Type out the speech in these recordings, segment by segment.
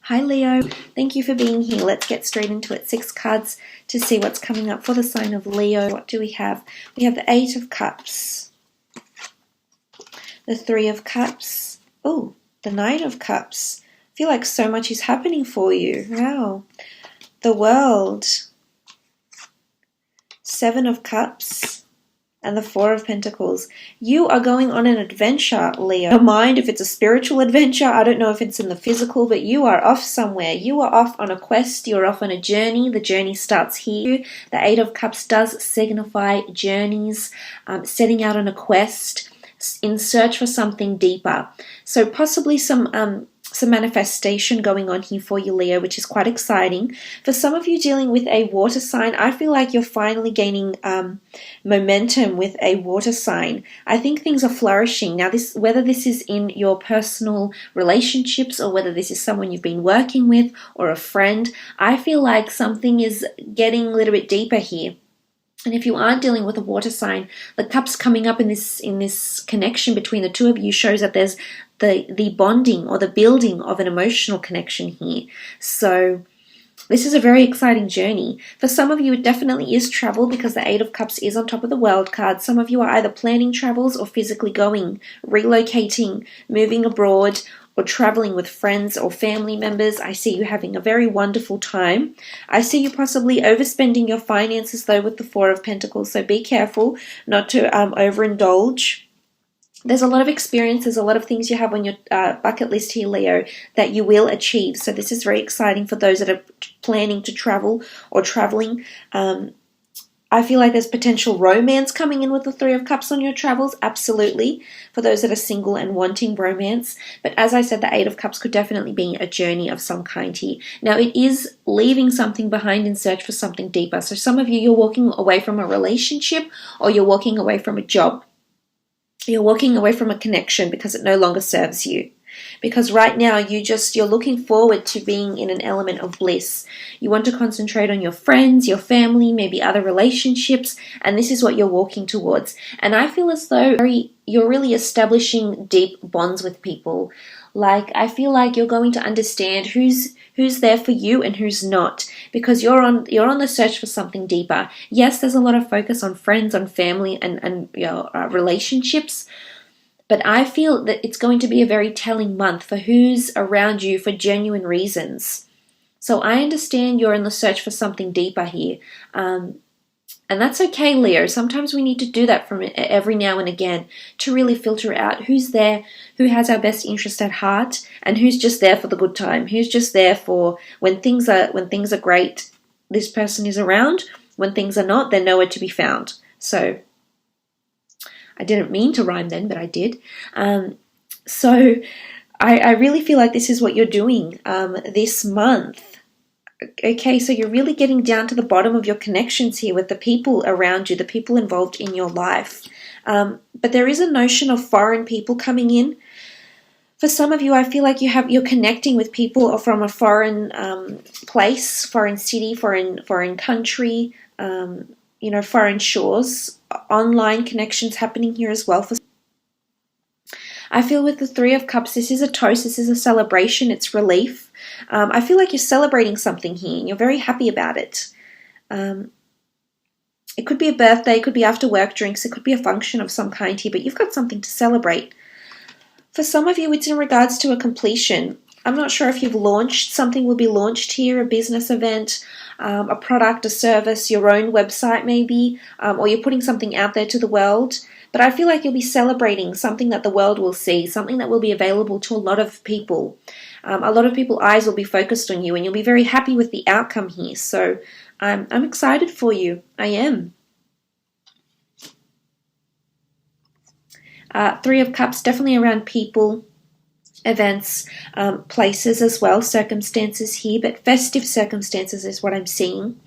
Hi Leo, thank you for being here. Let's get straight into it. 6 cards to see what's coming up for the sign of Leo. What do we have? We have the 8 of Cups, the 3 of Cups, oh, the 9 of Cups. I feel like so much is happening for you. Wow. The World, 7 of Cups, and the 4 of Pentacles. You are going on an adventure, Leo. Don't mind if it's a spiritual adventure. I don't know if it's in the physical, but you are off somewhere. You are off on a quest. You're off on a journey. The journey starts here. The 8 of Cups does signify journeys, setting out on a quest in search for something deeper. So possibly some manifestation going on here for you, Leo, which is quite exciting. For some of you dealing with a water sign, I feel like you're finally gaining momentum with a water sign. I think things are flourishing. Now, whether this is in your personal relationships or whether this is someone you've been working with or a friend, I feel like something is getting a little bit deeper here. And if you aren't dealing with a water sign, the cups coming up in this connection between the two of you shows that there's the bonding or the building of an emotional connection here. So this is a very exciting journey. For some of you, it definitely is travel because the 8 of Cups is on top of the World card. Some of you are either planning travels or physically going, relocating, moving abroad, or traveling with friends or family members. I see you having a very wonderful time. I see you possibly overspending your finances though with the 4 of Pentacles, so be careful not to overindulge. There's a lot of experiences, a lot of things you have on your bucket list here, Leo, that you will achieve. So this is very exciting for those that are planning to travel or traveling. I feel like there's potential romance coming in with the 3 of Cups on your travels, absolutely, for those that are single and wanting romance. But as I said, the 8 of Cups could definitely be a journey of some kind here. Now, it is leaving something behind in search for something deeper. So some of you, you're walking away from a relationship or you're walking away from a job. You're walking away from a connection because it no longer serves you. Because right now you're looking forward to being in an element of bliss. You want to concentrate on your friends, your family, maybe other relationships, and this is what you're walking towards. And I feel as though you're really establishing deep bonds with people. Like, I feel like you're going to understand who's there for you and who's not, because you're on the search for something deeper. Yes, there's a lot of focus on friends, on family, and relationships. But I feel that it's going to be a very telling month for who's around you for genuine reasons. So I understand you're in the search for something deeper here. And that's okay, Leo. Sometimes we need to do that from every now and again to really filter out who's there, who has our best interest at heart, and who's just there for the good time, who's just there for when things are great, this person is around. When things are not, they're nowhere to be found. So I didn't mean to rhyme then, but I did. So I really feel like this is what you're doing this month. Okay, so you're really getting down to the bottom of your connections here with the people around you, the people involved in your life. But there is a notion of foreign people coming in. For some of you, I feel like you're connecting with people from a foreign place, foreign city, foreign country, foreign shores. Online connections happening here as well. I feel with the 3 of Cups, this is a toast, this is a celebration, it's relief. I feel like you're celebrating something here and you're very happy about it. It could be a birthday, it could be after work drinks, it could be a function of some kind here, but you've got something to celebrate. For some of you, it's in regards to a completion. I'm not sure if you've launched, something will be launched here, a business event, a product, a service, your own website maybe, or you're putting something out there to the world. But I feel like you'll be celebrating something that the world will see, something that will be available to a lot of people. A lot of people's eyes will be focused on you and you'll be very happy with the outcome here. So I'm excited for you. I am. 3 of Cups, definitely around people, events, places as well, circumstances here, but festive circumstances is what I'm seeing.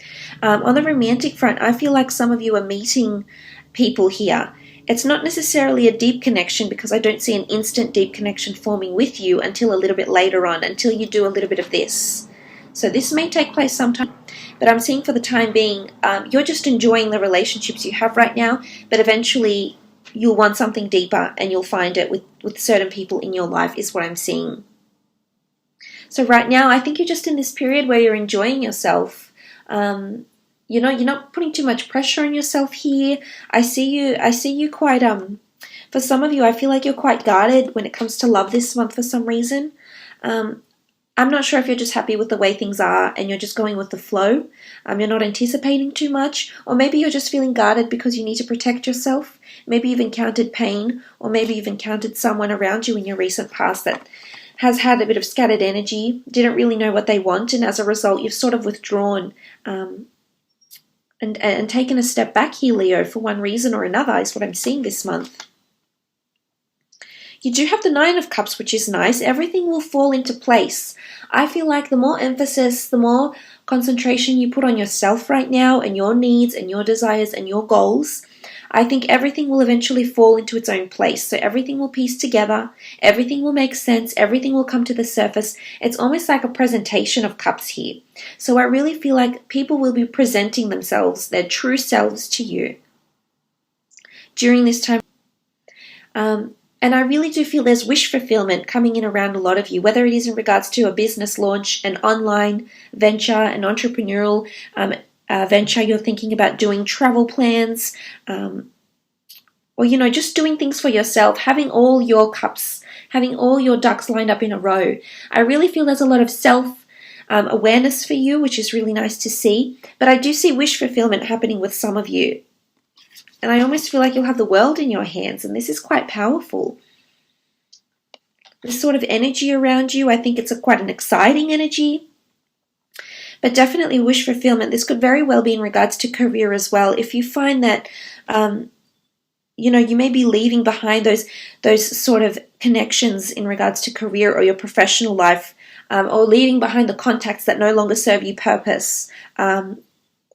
On the romantic front, I feel like some of you are meeting people here. It's not necessarily a deep connection because I don't see an instant deep connection forming with you until a little bit later on, until you do a little bit of this. So this may take place sometime, but I'm seeing for the time being, you're just enjoying the relationships you have right now, but eventually you'll want something deeper and you'll find it with certain people in your life is what I'm seeing. So right now, I think you're just in this period where you're enjoying yourself. You're not putting too much pressure on yourself here. I see you quite, for some of you, I feel like you're quite guarded when it comes to love this month for some reason. I'm not sure if you're just happy with the way things are and you're just going with the flow. You're not anticipating too much, or maybe you're just feeling guarded because you need to protect yourself. Maybe you've encountered pain, or maybe you've encountered someone around you in your recent past that has had a bit of scattered energy, didn't really know what they want, and as a result, you've sort of withdrawn and taken a step back here, Leo, for one reason or another, is what I'm seeing this month. You do have the Nine of Cups, which is nice. Everything will fall into place. I feel like the more emphasis, the more concentration you put on yourself right now and your needs and your desires and your goals, I think everything will eventually fall into its own place. So everything will piece together, everything will make sense, everything will come to the surface. It's almost like a presentation of cups here. So I really feel like people will be presenting themselves, their true selves to you during this time. And I really do feel there's wish fulfillment coming in around a lot of you, whether it is in regards to a business launch, an online venture, an entrepreneurial venture you're thinking about doing, travel plans, or, just doing things for yourself, having all your cups, having all your ducks lined up in a row. I really feel there's a lot of self-awareness for you, which is really nice to see. But I do see wish fulfillment happening with some of you. And I almost feel like you'll have the world in your hands, and this is quite powerful. This sort of energy around you, I think it's quite an exciting energy. But definitely wish fulfillment. This could very well be in regards to career as well. If you find that, you may be leaving behind those sort of connections in regards to career or your professional life, or leaving behind the contacts that no longer serve you purpose,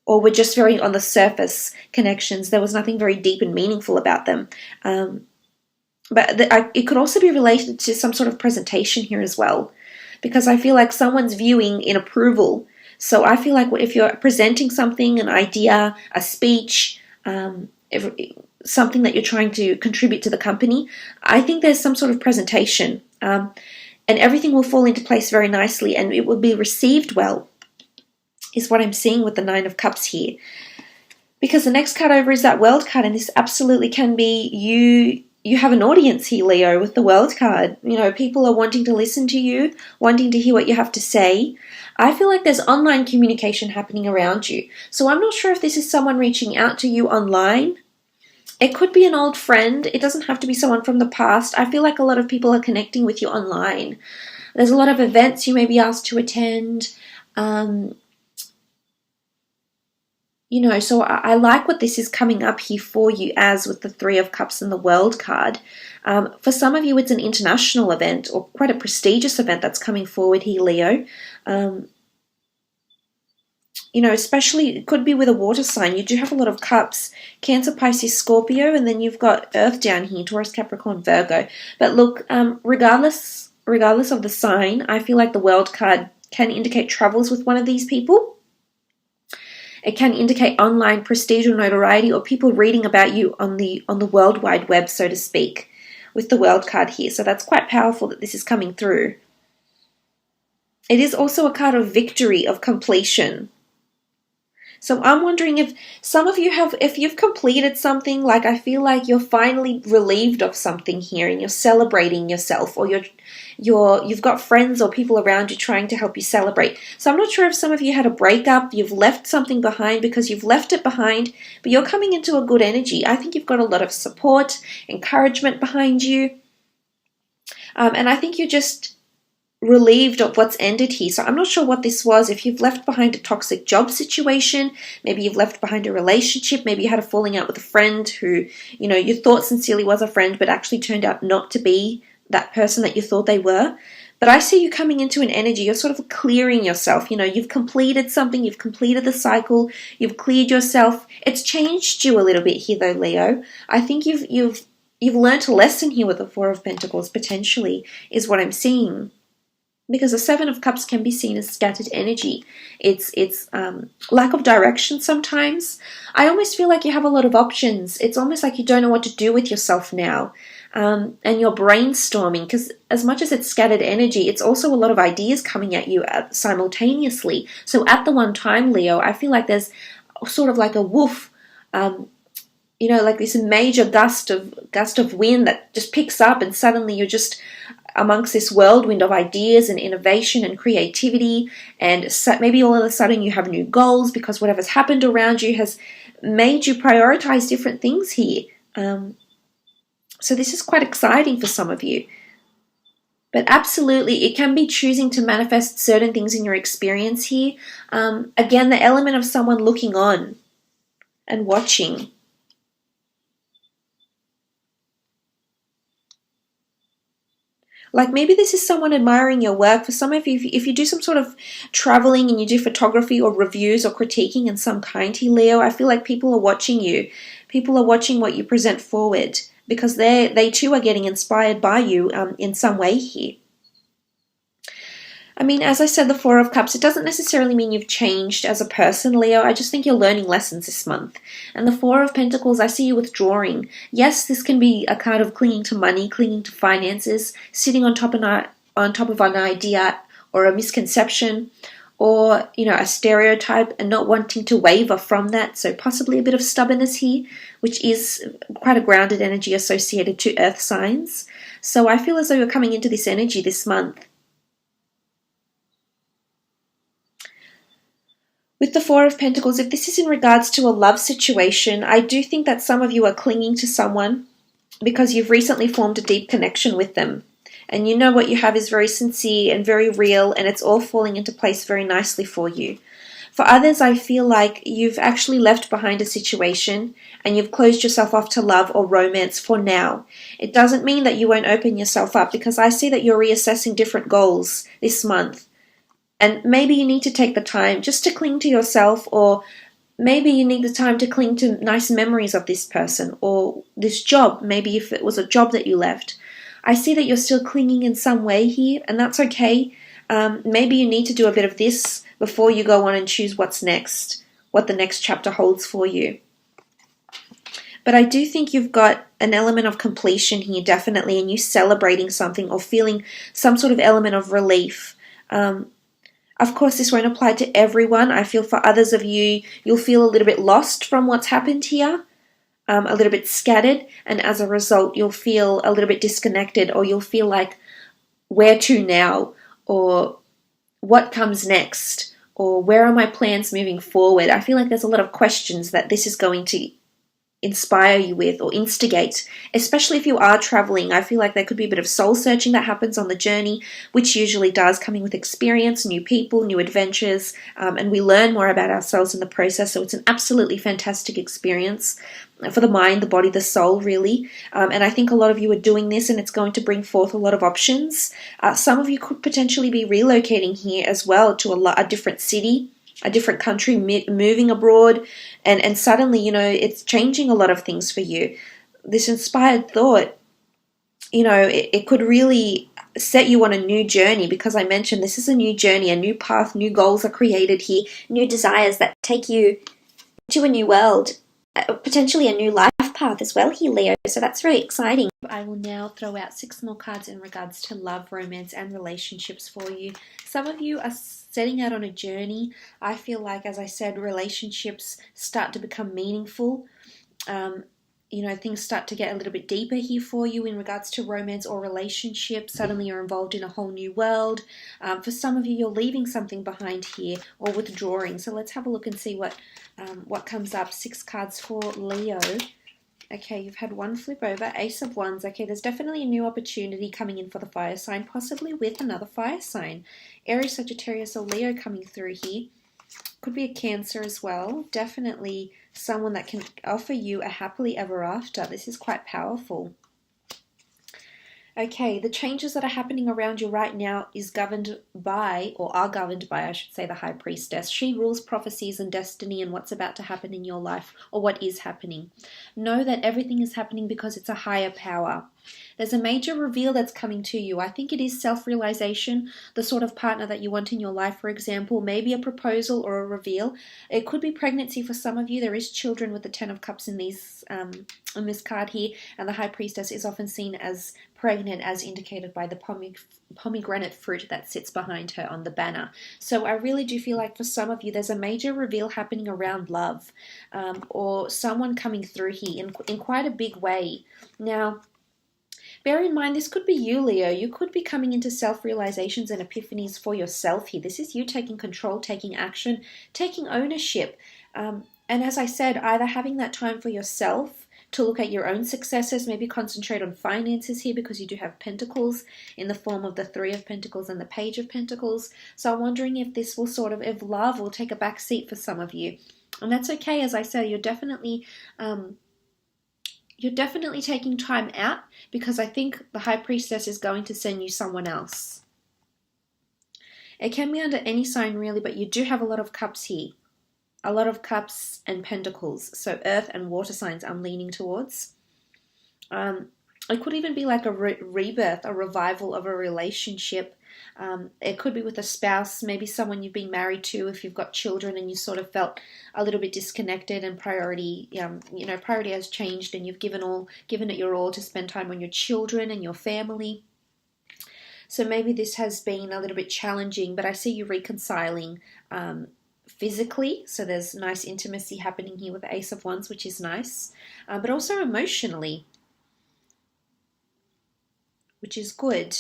or were just very on the surface connections. There was nothing very deep and meaningful about them. But it could also be related to some sort of presentation here as well, because I feel like someone's viewing in approval. So I feel like if you're presenting something, an idea, a speech, something that you're trying to contribute to the company, I think there's some sort of presentation. And everything will fall into place very nicely, and it will be received well, is what I'm seeing with the Nine of Cups here. Because the next card over is that World card, and this absolutely can be you have an audience here, Leo, with the World card. People are wanting to listen to you, wanting to hear what you have to say. I feel like there's online communication happening around you. So I'm not sure if this is someone reaching out to you online. It could be an old friend. It doesn't have to be someone from the past. I feel like a lot of people are connecting with you online. There's a lot of events you may be asked to attend. So I like what this is coming up here for you as with the Three of Cups and the World card. For some of you, it's an international event or quite a prestigious event that's coming forward here, Leo. Especially it could be with a water sign. You do have a lot of cups, Cancer, Pisces, Scorpio, and then you've got Earth down here, Taurus, Capricorn, Virgo. But look, regardless of the sign, I feel like the World card can indicate travels with one of these people. It can indicate online prestige or notoriety, or people reading about you on the World Wide Web, so to speak, with the World card here. So that's quite powerful that this is coming through. It is also a card of victory, of completion. So I'm wondering if some of you if you've completed something, like I feel like you're finally relieved of something here and you're celebrating yourself, or you've got friends or people around you trying to help you celebrate. So I'm not sure if some of you had a breakup, you've left something behind because you've left it behind, but you're coming into a good energy. I think you've got a lot of support, encouragement behind you. And I think you're just relieved of what's ended here. So I'm not sure what this was. If you've left behind a toxic job situation, maybe you've left behind a relationship, maybe you had a falling out with a friend who, you thought sincerely was a friend, but actually turned out not to be that person that you thought they were. But I see you coming into an energy. You're sort of clearing yourself. You've completed something. You've completed the cycle. You've cleared yourself. It's changed you a little bit here, though, Leo. I think you've learned a lesson here with the Four of Pentacles, potentially, is what I'm seeing. because the Seven of Cups can be seen as scattered energy. It's lack of direction sometimes. I almost feel like you have a lot of options. It's almost like you don't know what to do with yourself now. And you're brainstorming, because as much as it's scattered energy, it's also a lot of ideas coming at you simultaneously. So at the one time, Leo, I feel like there's sort of like a woof, like this major gust of wind that just picks up, and suddenly you're just amongst this whirlwind of ideas and innovation and creativity, and maybe all of a sudden you have new goals because whatever's happened around you has made you prioritize different things here. So this is quite exciting for some of you. But absolutely, it can be choosing to manifest certain things in your experience here. Again, the element of someone looking on and watching. Like maybe this is someone admiring your work. For some of you, if you do some sort of traveling and you do photography or reviews or critiquing in some kind here, Leo, I feel like people are watching you. People are watching what you present forward, because they too are getting inspired by you in some way here. I mean, as I said, the Four of Cups, it doesn't necessarily mean you've changed as a person, Leo. I just think you're learning lessons this month. And the Four of Pentacles, I see you withdrawing. Yes, this can be a card of clinging to money, clinging to finances, sitting on top of an idea or a misconception, or, a stereotype, and not wanting to waver from that. So possibly a bit of stubbornness here, which is quite a grounded energy associated to earth signs. So I feel as though you're coming into this energy this month. With the Four of Pentacles, if this is in regards to a love situation, I do think that some of you are clinging to someone because you've recently formed a deep connection with them. And you know what you have is very sincere and very real, and it's all falling into place very nicely for you. For others, I feel like you've actually left behind a situation and you've closed yourself off to love or romance for now. It doesn't mean that you won't open yourself up, because I see that you're reassessing different goals this month. And maybe you need to take the time just to cling to yourself, or maybe you need the time to cling to nice memories of this person or this job, maybe if it was a job that you left. I see that you're still clinging in some way here, and that's okay. Maybe you need to do a bit of this before you go on and choose what's next, what the next chapter holds for you. But I do think you've got an element of completion here, definitely, and you celebrating something or feeling some sort of element of relief. Of course, this won't apply to everyone. I feel for others of you, you'll feel a little bit lost from what's happened here, a little bit scattered, and as a result, you'll feel a little bit disconnected, or you'll feel like, where to now, or what comes next, or where are my plans moving forward? I feel like there's a lot of questions that this is going to inspire you with or instigate, especially if you are traveling. I feel like there could be a bit of soul searching that happens on the journey, which usually does, coming with experience, new people, new adventures, and we learn more about ourselves in the process. So it's an absolutely fantastic experience for the mind, the body, the soul, really. And I think a lot of you are doing this, and it's going to bring forth a lot of options. Some of you could potentially be relocating here as well to a different city, a different country, moving abroad, and suddenly, it's changing a lot of things for you. This inspired thought, it could really set you on a new journey, because I mentioned this is a new journey, a new path, new goals are created here, new desires that take you to a new world, potentially a new life path as well here, Leo. So that's very exciting. I will now throw out 6 more cards in regards to love, romance, and relationships for you. Some of you are setting out on a journey. I feel like, as I said, relationships start to become meaningful. Things start to get a little bit deeper here for you in regards to romance or relationships. Suddenly you're involved in a whole new world. For some of you, you're leaving something behind here or withdrawing. So let's have a look and see what comes up. 6 cards for Leo. Okay, you've had 1 flip over, Ace of Wands. Okay, there's definitely a new opportunity coming in for the fire sign, possibly with another fire sign. Aries, Sagittarius, or Leo coming through here. Could be a Cancer as well. Definitely someone that can offer you a happily ever after. This is quite powerful. Okay, the changes that are happening around you right now are governed by, I should say, the High Priestess. She rules prophecies and destiny and what's about to happen in your life, or what is happening. Know that everything is happening because it's a higher power. There's a major reveal that's coming to you. I think it is self-realization, the sort of partner that you want in your life, for example, maybe a proposal or a reveal. It could be pregnancy for some of you. There is children with the Ten of Cups in these on this card here, and the High Priestess is often seen as pregnant, as indicated by the pomegranate fruit that sits behind her on the banner. So I really do feel like for some of you, there's a major reveal happening around love, or someone coming through here in quite a big way. Now, bear in mind, this could be you, Leo. You could be coming into self-realizations and epiphanies for yourself here. This is you taking control, taking action, taking ownership. And as I said, either having that time for yourself to look at your own successes, maybe concentrate on finances here because you do have Pentacles in the form of the Three of Pentacles and the Page of Pentacles. So I'm wondering if this will sort of, if love will take a back seat for some of you. And that's okay. As I said, you're definitely taking time out, because I think the High Priestess is going to send you someone else. It can be under any sign really, but you do have a lot of cups here. A lot of cups and pentacles. So earth and water signs I'm leaning towards. It could even be like a rebirth, a revival of a relationship. It could be with a spouse, maybe someone you've been married to if you've got children and you sort of felt a little bit disconnected, and priority has changed, and you've given it your all to spend time on your children and your family. So maybe this has been a little bit challenging, but I see you reconciling physically. So there's nice intimacy happening here with the Ace of Wands, which is nice, but also emotionally, which is good.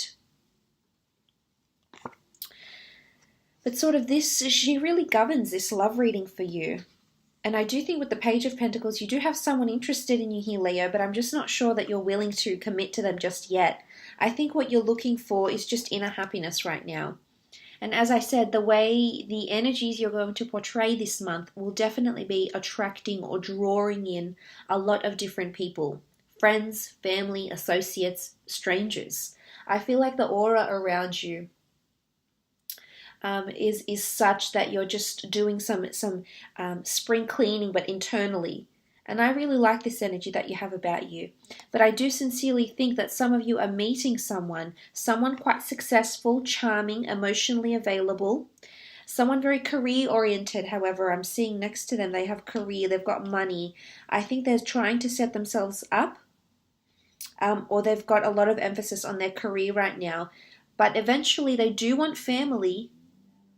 But sort of this, she really governs this love reading for you. And I do think with the Page of Pentacles, you do have someone interested in you here, Leo, but I'm just not sure that you're willing to commit to them just yet. I think what you're looking for is just inner happiness right now. And as I said, the way the energies you're going to portray this month will definitely be attracting or drawing in a lot of different people. Friends, family, associates, strangers. I feel like the aura around you is such that you're just doing some spring cleaning, but internally. And I really like this energy that you have about you. But I do sincerely think that some of you are meeting someone quite successful, charming, emotionally available, someone very career-oriented. However, I'm seeing next to them, they have career, they've got money. I think they're trying to set themselves up, or they've got a lot of emphasis on their career right now. But eventually they do want family,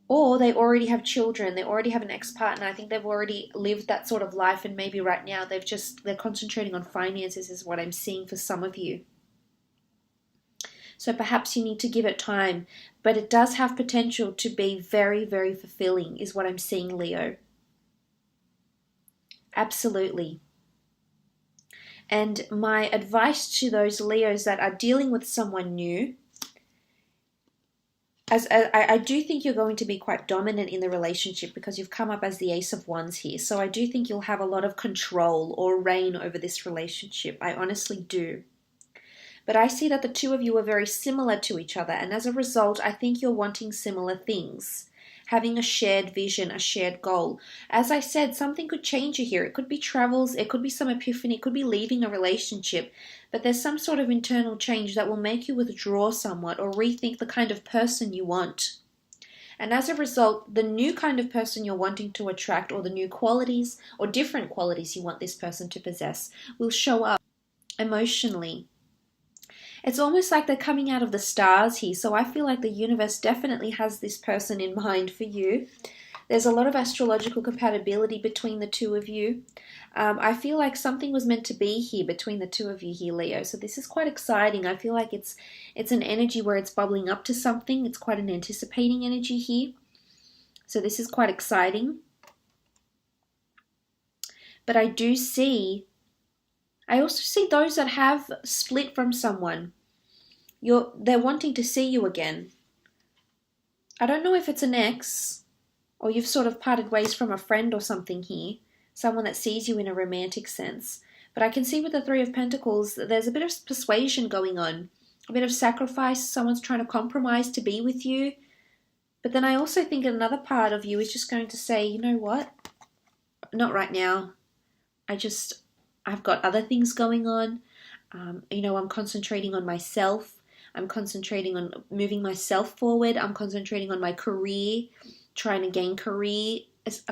or they already have children, they already have an ex-partner. I think they've already lived that sort of life, and maybe right now they're concentrating on finances is what I'm seeing for some of you. So perhaps you need to give it time, but it does have potential to be very, very fulfilling is what I'm seeing, Leo. Absolutely. And my advice to those Leos that are dealing with someone new, as I do think you're going to be quite dominant in the relationship because you've come up as the Ace of Wands here. So I do think you'll have a lot of control or reign over this relationship. I honestly do. But I see that the two of you are very similar to each other. And as a result, I think you're wanting similar things. Having a shared vision, a shared goal. As I said, something could change you here. It could be travels, it could be some epiphany, it could be leaving a relationship. But there's some sort of internal change that will make you withdraw somewhat or rethink the kind of person you want. And as a result, the new kind of person you're wanting to attract, or the new qualities or different qualities you want this person to possess, will show up emotionally. It's almost like they're coming out of the stars here. So I feel like the universe definitely has this person in mind for you. There's a lot of astrological compatibility between the two of you. I feel like something was meant to be here between the two of you here, Leo. So this is quite exciting. I feel like it's an energy where it's bubbling up to something. It's quite an anticipating energy here. So this is quite exciting. But I also see those that have split from someone. They're wanting to see you again. I don't know if it's an ex, or you've sort of parted ways from a friend or something here. Someone that sees you in a romantic sense. But I can see with the Three of Pentacles, there's a bit of persuasion going on. A bit of sacrifice. Someone's trying to compromise to be with you. But then I also think another part of you is just going to say, you know what? Not right now. I've got other things going on. You know, I'm concentrating on myself. I'm concentrating on moving myself forward. I'm concentrating on my career, trying to gain career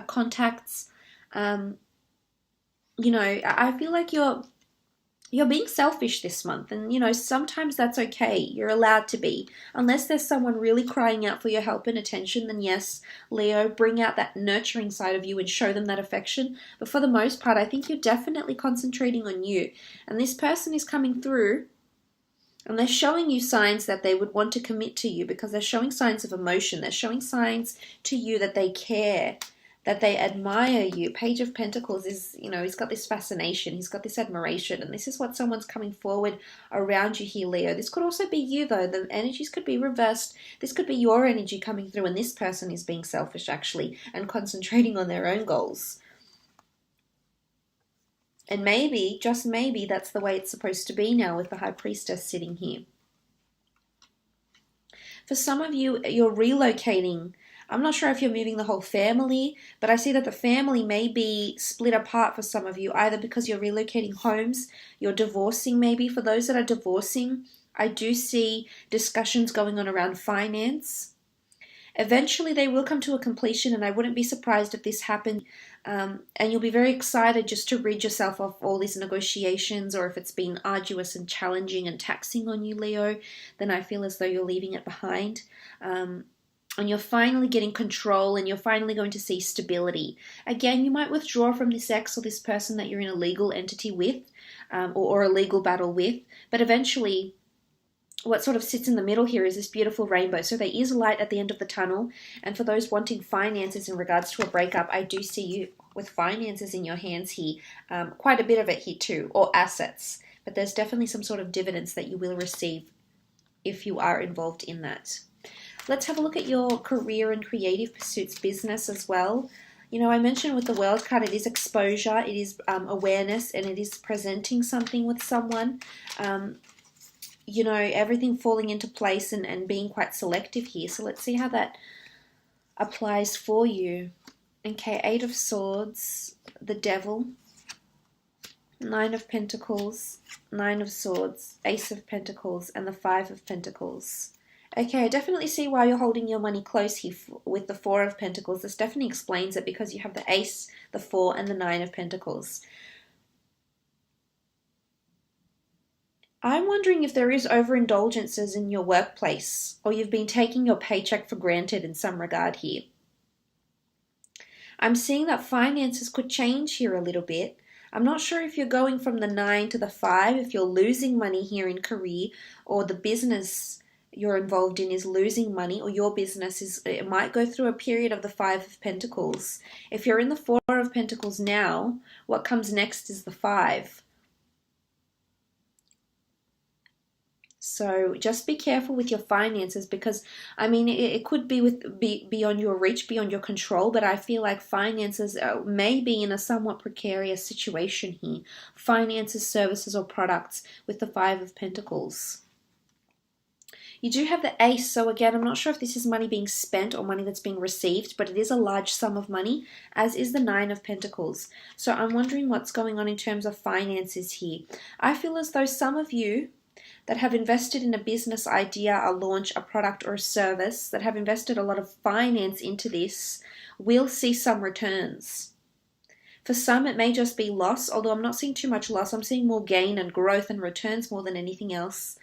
contacts. You know, I feel like you're being selfish this month, and you know, sometimes that's okay. You're allowed to be. Unless there's someone really crying out for your help and attention, then yes, Leo, bring out that nurturing side of you and show them that affection. But for the most part, I think you're definitely concentrating on you. And this person is coming through, and they're showing you signs that they would want to commit to you, because they're showing signs of emotion. They're showing signs to you that they care, that they admire you. Page of Pentacles is, you know, he's got this fascination, he's got this admiration, and this is what someone's coming forward around you here, Leo. This could also be you, though. The energies could be reversed. This could be your energy coming through, and this person is being selfish, actually, and concentrating on their own goals. And maybe, just maybe, that's the way it's supposed to be now with the High Priestess sitting here. For some of you, you're relocating. I'm not sure if you're moving the whole family, but I see that the family may be split apart for some of you, either because you're relocating homes, you're divorcing maybe. For those that are divorcing, I do see discussions going on around finance. Eventually they will come to a completion, and I wouldn't be surprised if this happened. And you'll be very excited just to rid yourself of all these negotiations, or if it's been arduous and challenging and taxing on you, Leo, then I feel as though you're leaving it behind. And you're finally getting control, and you're finally going to see stability. Again, you might withdraw from this ex or this person that you're in a legal entity with, or a legal battle with, but eventually what sort of sits in the middle here is this beautiful rainbow. So there is light at the end of the tunnel. And for those wanting finances in regards to a breakup, I do see you with finances in your hands here. Quite a bit of it here too, or assets. But there's definitely some sort of dividends that you will receive if you are involved in that. Let's have a look at your career and creative pursuits, business as well. You know, I mentioned with the World card, it is exposure, it is awareness, and it is presenting something with someone. You know, everything falling into place and being quite selective here. So let's see how that applies for you. Okay, 8 of Swords, the Devil, 9 of Pentacles, 9 of Swords, Ace of Pentacles, and the 5 of Pentacles. Okay, I definitely see why you're holding your money close here with the 4 of Pentacles. This definitely explains it, because you have the Ace, the 4, and the 9 of Pentacles. I'm wondering if there is overindulgences in your workplace, or you've been taking your paycheck for granted in some regard here. I'm seeing that finances could change here a little bit. I'm not sure if you're going from the 9 to the 5, if you're losing money here in career, or the business you're involved in is losing money, or your business it might go through a period of the 5 of Pentacles. If you're in the 4 of Pentacles now, what comes next is the 5. So just be careful with your finances, because, I mean, it could be beyond your reach, beyond your control, but I feel like finances may be in a somewhat precarious situation here. Finances, services, or products with the 5 of Pentacles. You do have the Ace, so again, I'm not sure if this is money being spent or money that's being received, but it is a large sum of money, as is the 9 of Pentacles. So I'm wondering what's going on in terms of finances here. I feel as though some of you that have invested in a business idea, a launch, a product, or a service, that have invested a lot of finance into this, will see some returns. For some, it may just be loss, although I'm not seeing too much loss. I'm seeing more gain and growth and returns more than anything else.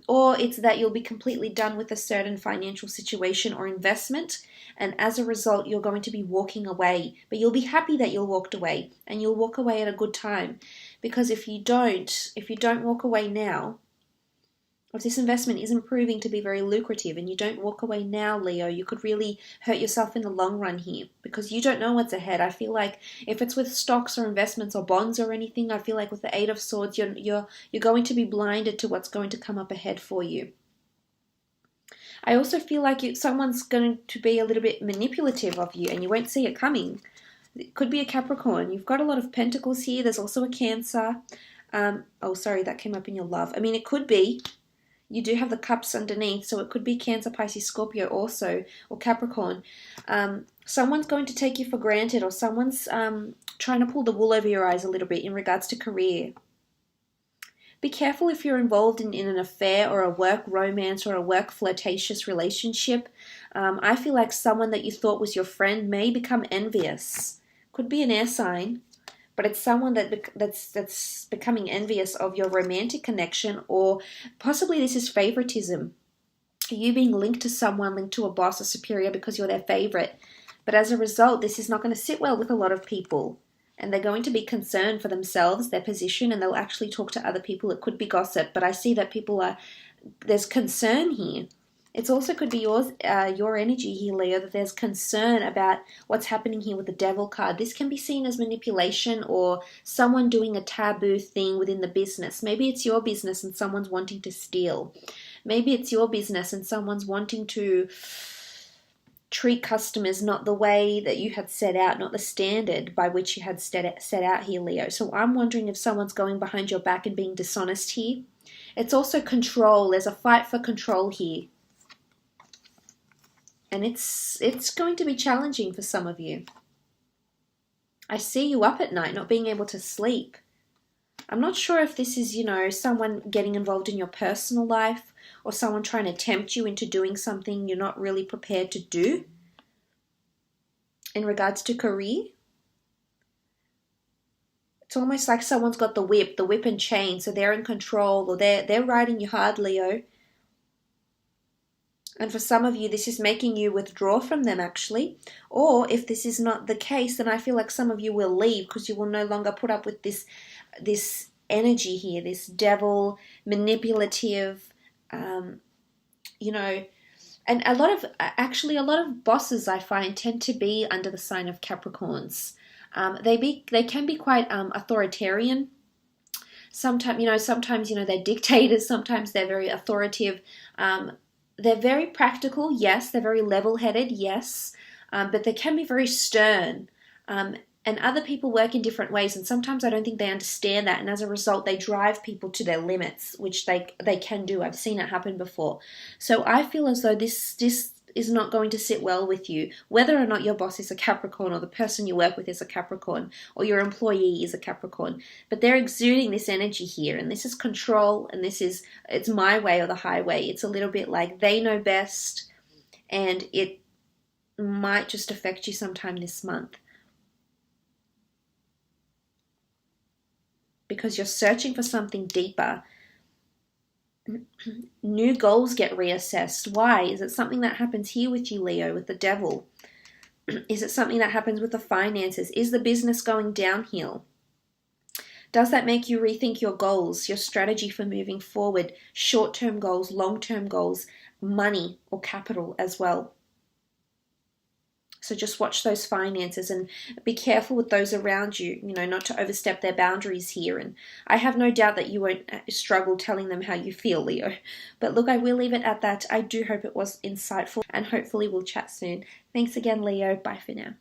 Or it's that you'll be completely done with a certain financial situation or investment, and as a result, you're going to be walking away. But you'll be happy that you walked away, and you'll walk away at a good time. Because if you don't walk away now, if this investment isn't proving to be very lucrative and you don't walk away now, Leo, you could really hurt yourself in the long run here, because you don't know what's ahead. I feel like if it's with stocks or investments or bonds or anything, I feel like with the 8 of Swords, you're going to be blinded to what's going to come up ahead for you. I also feel like someone's going to be a little bit manipulative of you, and you won't see it coming. It could be a Capricorn. You've got a lot of Pentacles here. There's also a Cancer. Oh, sorry, that came up in your love. I mean, it could be. You do have the cups underneath, so it could be Cancer, Pisces, Scorpio also, or Capricorn. Someone's going to take you for granted, or someone's trying to pull the wool over your eyes a little bit in regards to career. Be careful if you're involved in an affair or a work romance or a work flirtatious relationship. I feel like someone that you thought was your friend may become envious. Could be an air sign, but it's someone that's becoming envious of your romantic connection, or possibly this is favoritism. You being linked to someone, linked to a boss, a superior, because you're their favorite. But as a result, this is not going to sit well with a lot of people. And they're going to be concerned for themselves, their position, and they'll actually talk to other people. It could be gossip, but I see that there's concern here. It also could be your energy here, Leo, that there's concern about what's happening here with the Devil card. This can be seen as manipulation or someone doing a taboo thing within the business. Maybe it's your business and someone's wanting to steal. Maybe it's your business and someone's wanting to treat customers not the way that you had set out, not the standard by which you had set out here, Leo. So I'm wondering if someone's going behind your back and being dishonest here. It's also control. There's a fight for control here. And it's going to be challenging for some of you. I see you up at night, not being able to sleep. I'm not sure if this is, someone getting involved in your personal life or someone trying to tempt you into doing something you're not really prepared to do in regards to career. It's almost like someone's got the whip and chain, so they're in control, or they're riding you hard, Leo. And for some of you, this is making you withdraw from them, actually. Or if this is not the case, then I feel like some of you will leave because you will no longer put up with this energy here, this devil, manipulative, and a lot of bosses I find tend to be under the sign of Capricorns. They can be quite authoritarian. Sometimes they're dictators. Sometimes they're very authoritative. They're very practical, yes. They're very level-headed, yes. But they can be very stern. And other people work in different ways, and sometimes I don't think they understand that, and as a result, they drive people to their limits, which they can do. I've seen it happen before. So I feel as though this is not going to sit well with you, whether or not your boss is a Capricorn, or the person you work with is a Capricorn, or your employee is a Capricorn. But they're exuding this energy here, and this is control, and it's my way or the highway. It's a little bit like they know best, and it might just affect you sometime this month. Because you're searching for something deeper. New goals get reassessed. Why? Is it something that happens here with you, Leo, with the devil? Is it something that happens with the finances? Is the business going downhill? Does that make you rethink your goals, your strategy for moving forward, short-term goals, long-term goals, money or capital as well? So just watch those finances and be careful with those around you, not to overstep their boundaries here. And I have no doubt that you won't struggle telling them how you feel, Leo. But look, I will leave it at that. I do hope it was insightful, and hopefully we'll chat soon. Thanks again, Leo. Bye for now.